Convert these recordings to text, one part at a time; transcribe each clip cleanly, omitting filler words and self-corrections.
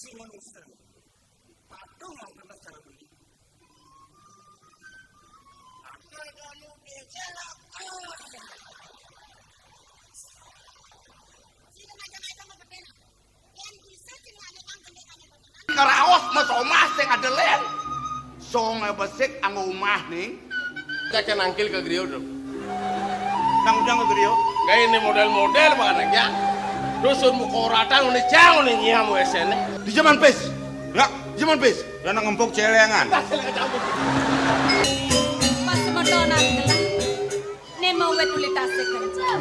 si manusia. Patuh mau kena cara beli. Apa kamu bicara? Karaos mas omah sing adelen. Songe besik anggo omah ning. Kakek nangkil ke griyo dong. Nang ujang ke griyo. Kayak ini model-model banget ya. Dusun muka ratang ini jauh nih nyiamu esene. Di zaman pes. Enggak, zaman pes. Dan ngempuk celengan. Pas Madonna adalah Nemo wetulitase kerja.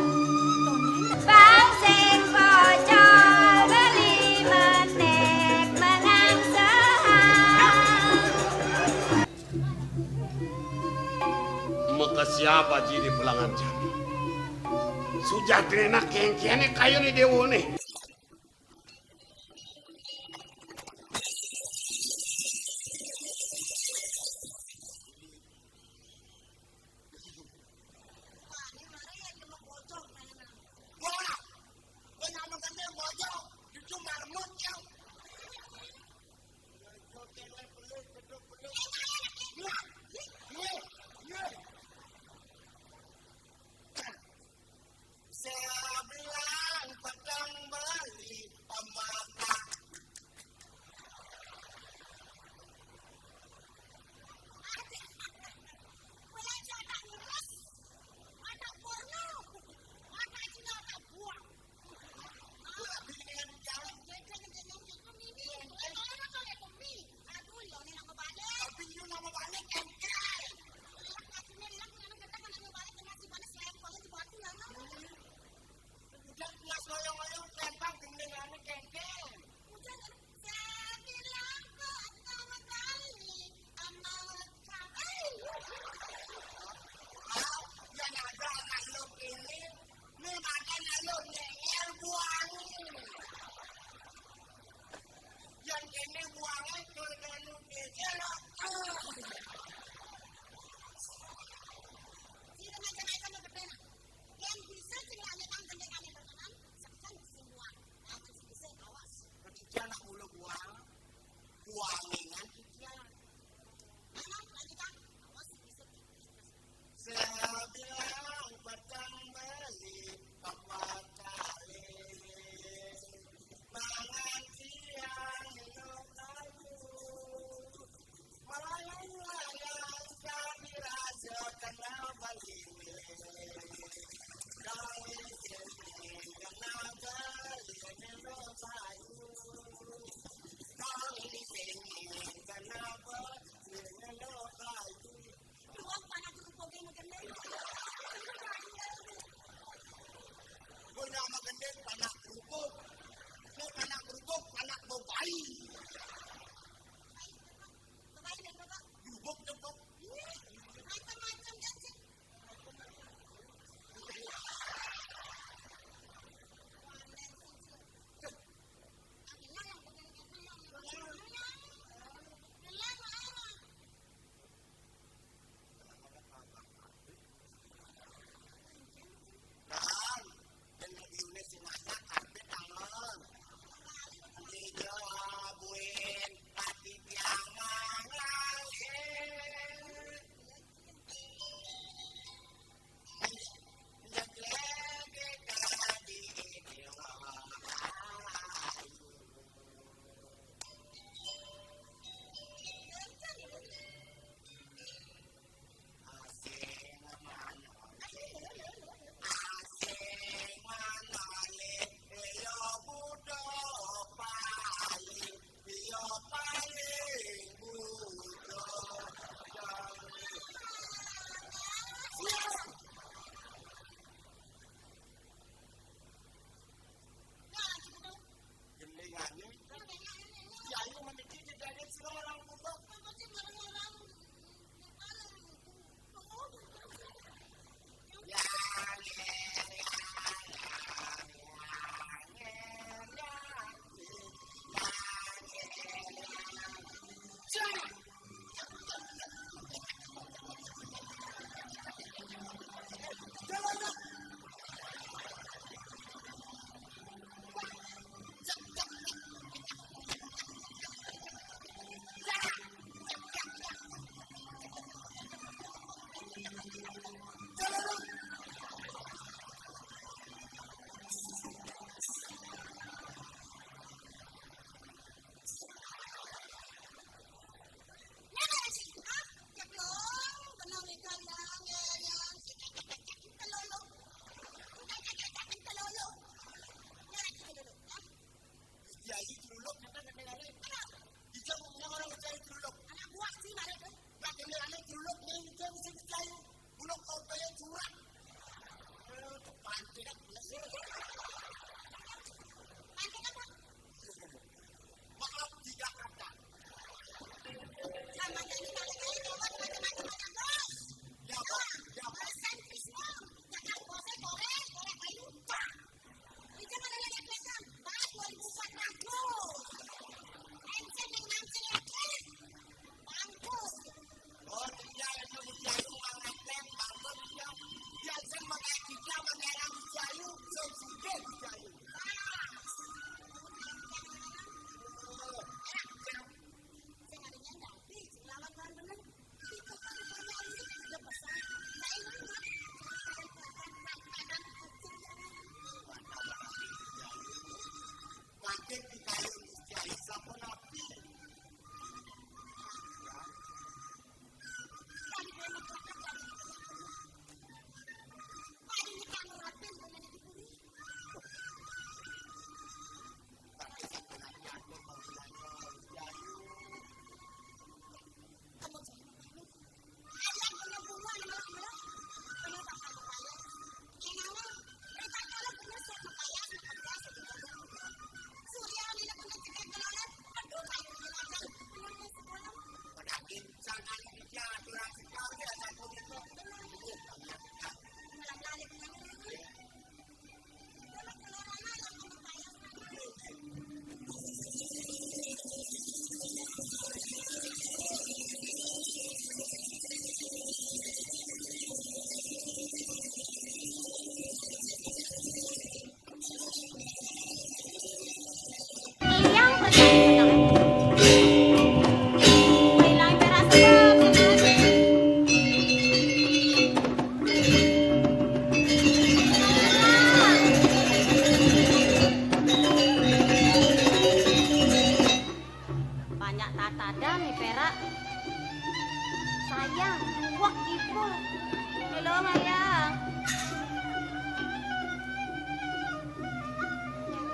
Bang sing pojo beli menek menang saham. Muka siapa jadi pelangan jami? Sudah enak kengkiannya kayu nih dewa nih.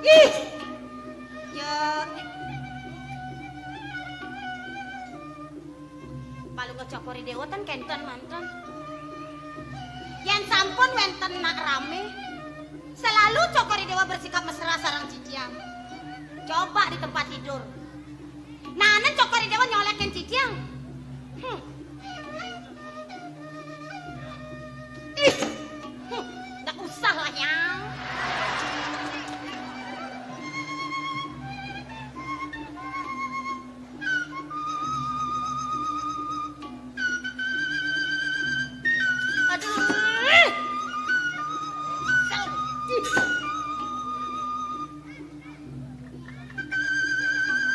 Ih. Ya. Palu ngecokori dewa tan kenten mantan. Yen sampun wenten nak rame. Selalu cokori dewa bersikap mesra sarang Ciciang. Coba di tempat tidur. Nanen cokori dewa nyolekin Ciciang. Ih. Nggak usah lah yang.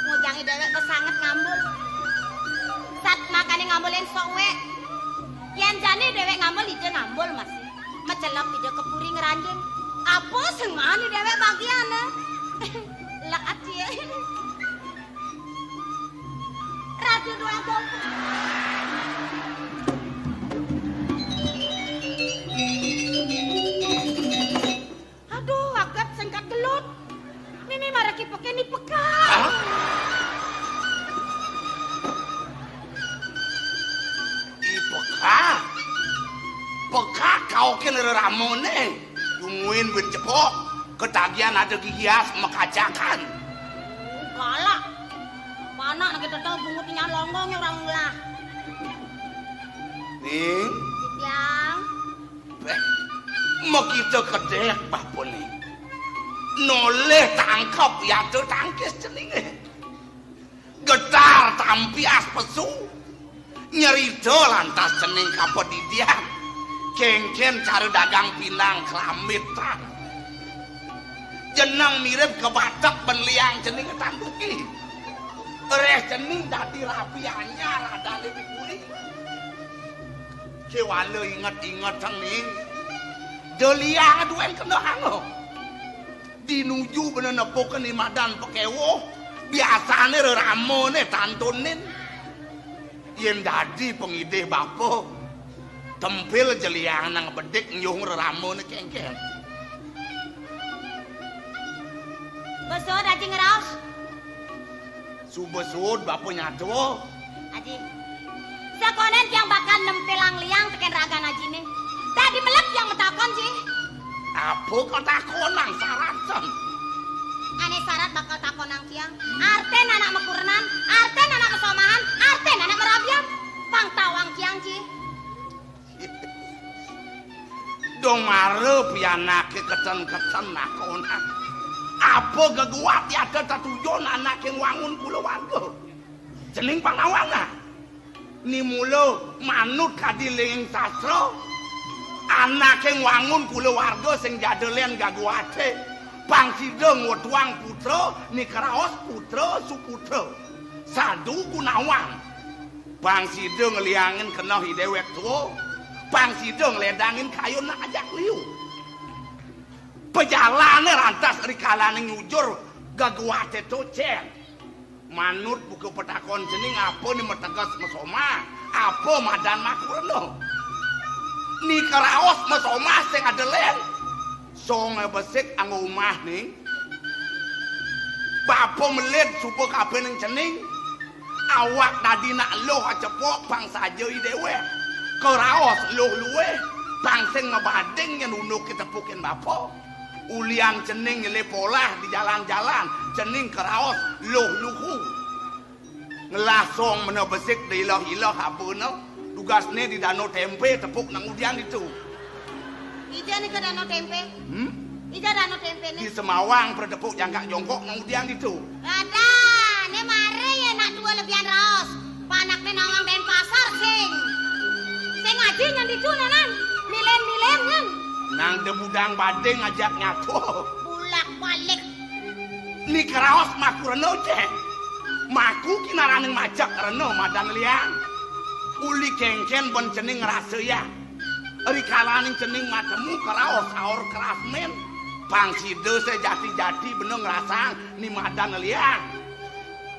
Ngujangi dewek kesanget ngambul. Sat makane ngambulin sowe. Yen jane dewek ngambul ide ngambul masih. Mecelap ide kepuri ngeranjing. Apa sengani dewek bagiane? Lah acie. Radio doang pompa. Aduh, agak sengkat gelut. Nini maraki pakai ni pekat. Peka kau ke ramone. Yumuin bercepok. Ketagihan ada gigias mekacakan. Galak. Mana nak kita tahu bungutnya longgong yang orang ulah. Ning. Yang. Mau kita kedek apa nih? Noleh tangkap ya tuh tangkis cening. Getar tampi as pesu. Nyerito lantas cening kapot di dia. Kengken cari dagang pinang kelamitan. Jenang mirip ke batak penliang cening ketanduki. Reh cening dadi rapiannya rada lebih kuning. Kewala ingat-ingat cening. Deliang duen kena hango. Dinuju bener nepokan ni madan pekewo. Biasanya ramone tantunin. Yang dadi pengide bapo. Tempil jeliang nang bedik nyung ramone kengken. Besod aji ngeraus. Subesud bapo nyato. Aji. Sakonen yang bakal nempelang liang teken raga najine. Tadi melek yang metakon sih. Apa kau takonang saratan? Ane syarat bakal takonang tiang. Arten anak mekurenan, arten anak kesomahan, arten anak merabian. Pang tawang tiang sih. Dong marep pianake kecen-kecen nakona. Apa geguat ya ada tujuan anak yang wangun kula warga. Jening pangawana. Ni mulo manut kadiling sastra. Anak yang wangun kula warga sing jadelen gaguate. Pangsida ngotwang putra ni karaos putra suputra. Sadu Gunawan. Pangsida ngeliangin kena hidewek tuwa. Pangsida ngledangin kayu nak ajak liu. Pejalane rantas rikalane nyujur gaguate tocen. Manut buku petakon jening apa ni metegas mesoma. Apa madan makurno. Ni karaos mesoma sing adelen. Song besik anggo omah ning. Bapo melit supo kabeh ning cening. Awak tadi nak loh cepok bang saja idewe. Karaos loh luwe. Bang sing ngebading yang unuk ketepukin bapo. Ulian cening lepolah di jalan-jalan. Cening karaos loh luhu. Ngelasong mena besik di ilah-ilah apa no. Tugasnya di danau tempe tepuk nang udian itu. Ija nih ke danau tempe. Ija danau tempe nih. Di Semawang berdepuk jangkak jongkok nang udian itu. Ada, nih mare ya nak dua lebihan raos. Panak nih nawang den pasar sing. Sing ngaji yang di sana nan. Milen-milen kan. Nang debudang badeng ngajak nyatu. Bulak balik. Ni keraos maku reno cek. Maku kinaraning majak reno madan liang. Uli kengken bon cening ngerasa ya. Rikalaning cening matemu keraos aur kerasmen. Pangsida sejati-jati bener ngerasa ni madan liang.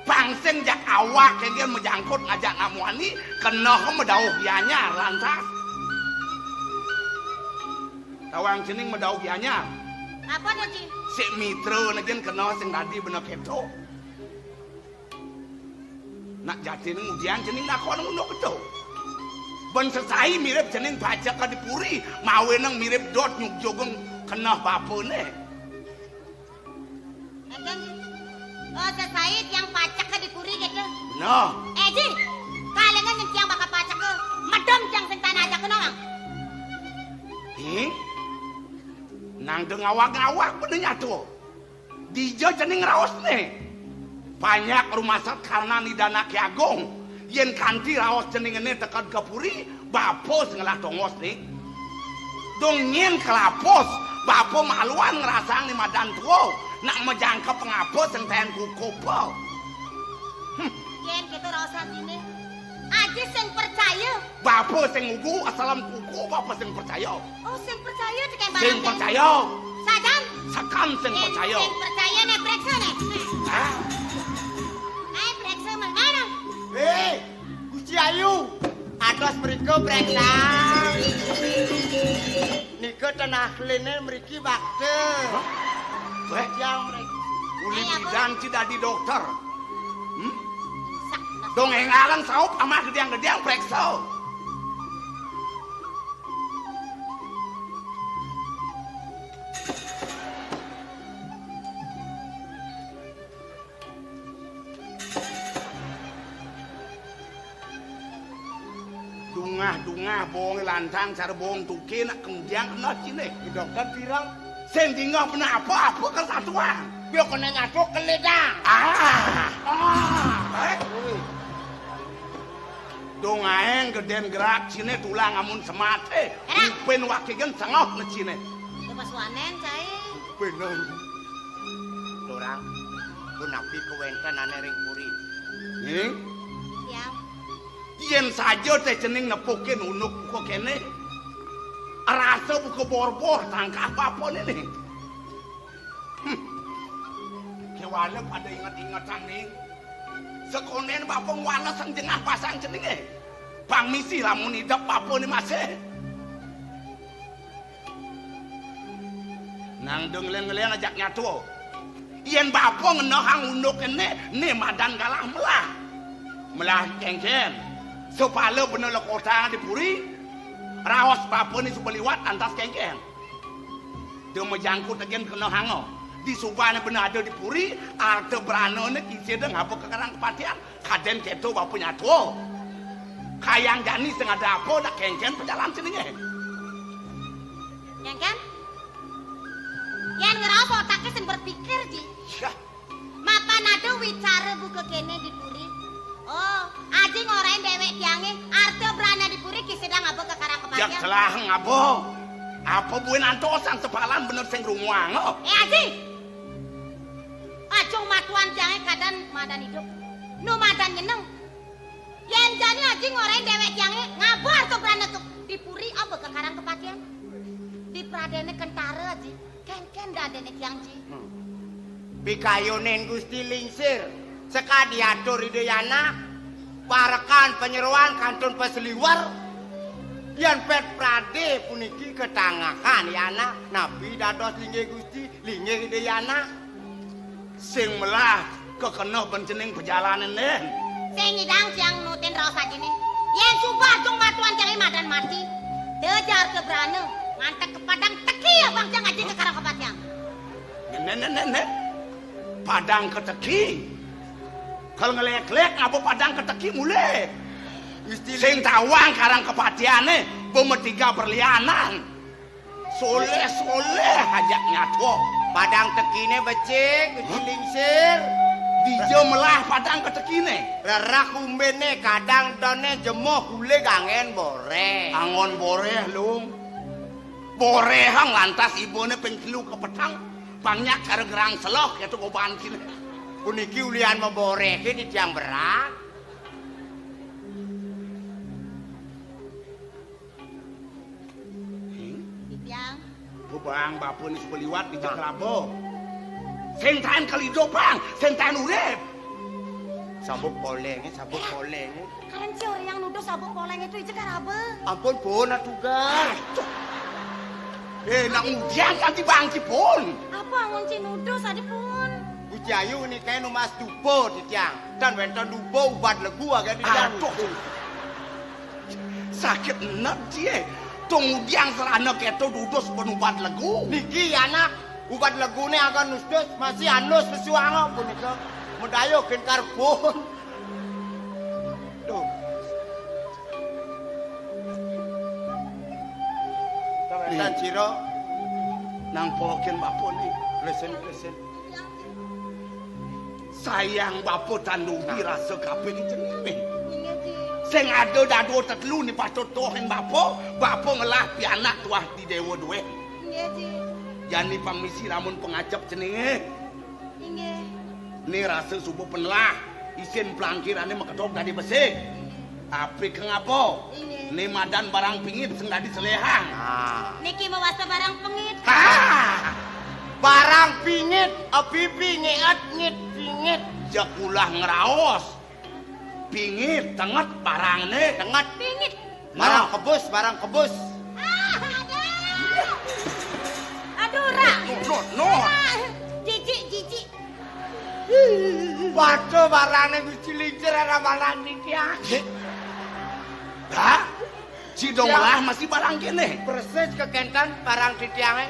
Pangseng jak awak kengken menjangkut ngajak ngamuani. Kena medauh bianya lantas. Tawang cening medauh bianya. Apa dah, Ji? Si Mitra nagen kena sing tadi bener keto. Nak jadi nang ujian jening nakon ngono keto. Ben selesai mirip jening baca ka dipuri, mawe nang mirip dot nyuk jogong kena bapone. Enten, Ji. Oh, sesaid yang pacak ke dipuri gitu. Bener. Ji, kalian yang tiang bakal pacak ke medem tiang sing tanah aja ke orang. Nang ngawak-ngawak bener tuh. Dijo jening raos nih. Banyak rumah sakit karena nidana Ki Agung. Yen kanti raos jening ini tekan kepuri, bapos ngelah tongos nih. Dong nyen kelapos, bapo maluan ngerasang ni madan tuo. Nak menjangka pengapos yang tahan kukopo. Yen gitu raosan ini. Aji sing percaya. Bapo sing ugu asalam kuku, bapo sing percaya. Oh, sing percaya dikek barang. Sing percaya. Sajan. Sakam sing percaya. Sing percaya nih breksa nih. Hah? Breksa mana? Gusti Ayu, atas mriko breksa. Nika tanah lene mriki bakte. Weh, Yang mriki. uli Ay, apa? bidan tidak di dokter. Sak. Dong yang alang saup ama gedeang-gedeang preksa. Dungah bohong lantang cara bohong tuke nak kemudian kena cine. Dokter bilang, Sen tinggal benar apa ke satuan. "Yo kena nyatuk keledang." Dong aeng geden gerak cine tulang amun semate. Enak. Upen wakigen sengok na cine. Lepas wanen cai. Bener. Lorang, gunapi kewenten ane ring puri. Nih, Tiang. yen saja teh cening nepukin unuk kok kene. Rasa buka bor-bor tangkap apa nih. Kewala pada ingat-ingatan nih. Sekonen bapong wala sang jengah pasang cenenge. Bang misi lamun hidup apa nih masih. Nang dengleng-leng ajak nyatu. Yen bapong ngenohang unuk kene nih madan galah melah. Melah kengken. Supaya bener le kota dipuri. Raos bapong ni subeliwat antas kengken. Dia menjangkut again kena hango. Di subana benar ada dipuri, ada berano ne kisi deng apa kekarang kepatian. Kaden keto bapu nyatu. Kayang jani sing ada apa nak kengken pejalan sini nge. Yang kan? Yang ngerasa otaknya sing berpikir, Ji. Syah, Mapan ada wicara buka kene dipuri. Oh, aji ngorain dewek tiange, arte berana dipuri kisedang apa kekarang jak kepatian. celah ngabo. Apa buin antosan sepalan bener sing rumuang. Aji! Acung matuan tiange kadan madan hidup. Nu madan nyeneng. Yen jani aji ngorain dewek tiange, ngabo arte berana tuh dipuri apa kekarang kepatian. Di pradene kentara, Ji. Ken-ken dadene tiang, Ji. Pikayonen Gusti Lingsir, sekadi atur Hidayana, parekan penyeruan kantun peseliwar, yang pet prade puniki ketangakan yana, nabi dados linggih Gusti, linggih Hidayana. Sing melah kekena bencening perjalanan nen. Sing ngidang tiang nutin raos aja nih. Yen subah cung matuan tiange madan mati. Dejar ke berana, ngantek ke padang teki ya bang tiang aji kekarang kepatian. Nen. Padang keteki. Kalau ngelek-lek ngapa padang keteki mulai. Gusti Sing tawang karang kepatiane bemetiga berlianan. Soleh ajak nyatu. padang tekine becik Gusti Lingsir. Dijo melah padang ketekine. Rerah kumbene kadang done jemoh kule gangen boreh. Angon boreh lung. Borehang lantas ibune pengkilu ke petang. Banyak cara gerang selok ya tuh goban sini. Puniki ulian memboreh di tiang berak. Tiang. Bang bapun sebeliwat di Jaklabo. Sentan kalido bang, sentan urep. Sabuk poleng. Karen si orang yang nuduh sabuk poleng itu ije karabe. Ampun pun tugas. nak udian ganti bangki pun. Apa ngunci nuduh sadipun? Gusti Ayu nikahe nu Mas Dubo ditiang. Dan wonten Dubo ubat legu agak ditiang. Aduh. Sakit enak dia. Kemudian selana keto dudus penubat legu. Niki anak ubat legune agak nusdus masih anus pesuango punika. Medayo gen karbon. Duh. Dan Ciro Nang poken bapo nih. lesen. Sayang bapo tandubi rasa kabeh ni jenenge. Iya, Ji. Sing ada dado tetelu ni patotohen bapo ngelah pi anak tuah di dewa duwe. Iya, Ji. Yani pangmisi ramun pengajap jenenge. Iya. Ni rasa subuh penelah isin pelangkirane mekedok dari besi. Api keng apa? Iya. Ni madan barang pingit sing dadi selehang. Nah, Niki mewasta barang pengit. Ha! barang pingit, apipi ngeat pingit. Jakulah ngeraos. Pingit tenget barangne. Dengat Pingit. barang kebus. Aduh, Ra. No. Jijik. Waduh barangnya Gusti Lincir era malah niki ah. Ha? Si donglah masih barang kene. Persis kekentan barang ditiange.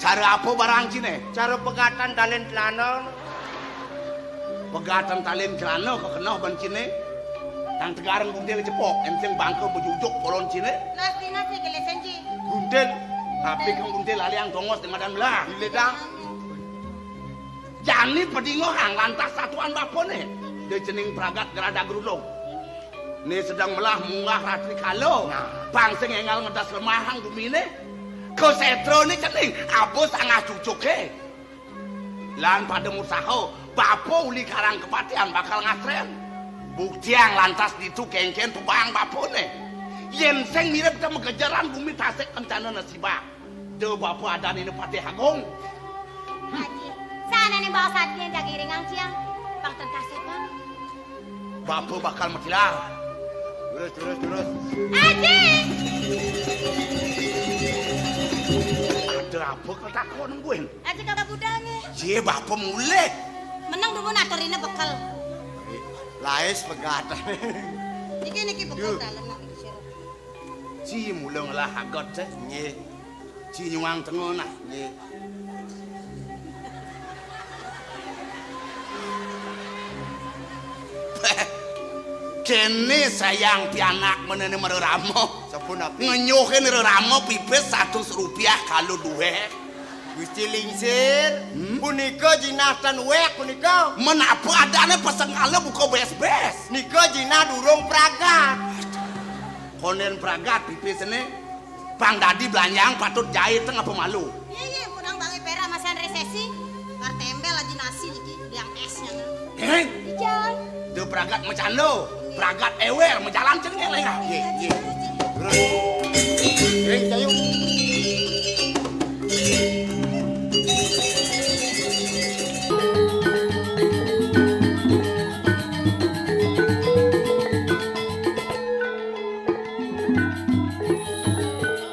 Cara apa barang kene? Cara pegatan dalin celana. Pegatan talin celana kekenah ban kene. Tang tegareng gundel cepok, enceng bangke bejujuk polon kene. Nasi kelesen, Ji. Gundel Api kang gundel aliang tongos di madan belah. diledang. Jani pedingo hang lantas satuan bapone. Dia jening pragat gerada gerulung. Ni sedang melah munggah ratri kalo. Bangsa ngengal ngedas lemahang dumine. Ko setro ni cening abos angah cucuke. Lan pada musaho bapo uli karang kepatian bakal ngasren. Buktiang lantas ditu kengken tubang bapone. Yen seng mirip ke megejaran bumi tasek kencana nasibah. De bapo ada ni nepati hagong. Haji. Sana nih bawa sadnya jaga ringang ciang. Bang terkasih, Bang. Bapo bakal matilar. Terus. Haji. Ada apa ketakon gue? Haji kagak budangnya. Cie bapo mulai. Menang dulu naturinnya bekal. Lais pegatan. Niki bekal dalam nak disuruh. Cie mulai ngelah hagot teh. Nggih, Cie nyuang tengah nah. nggih. Kene sayang pianak menene mereramo. Sampun api. Ngenyuhin reramo pipis 100 rupiah kalau duwe. Gusti Lincir, punika jinatan wek punika. Menapa adane pesengale buka bes-bes. Nika jinah durung pragat. Konen pragat pipis ini. Bang Dadi belanjang patut jahit tengah pemalu. Iya, menang bangi pera masan resesi. Kartembel aja nasi iki, yang esnya. Hei, Ijan. de pragat macano. Pragat ewer menjalan cengeng lah. Terus. Ring cayu.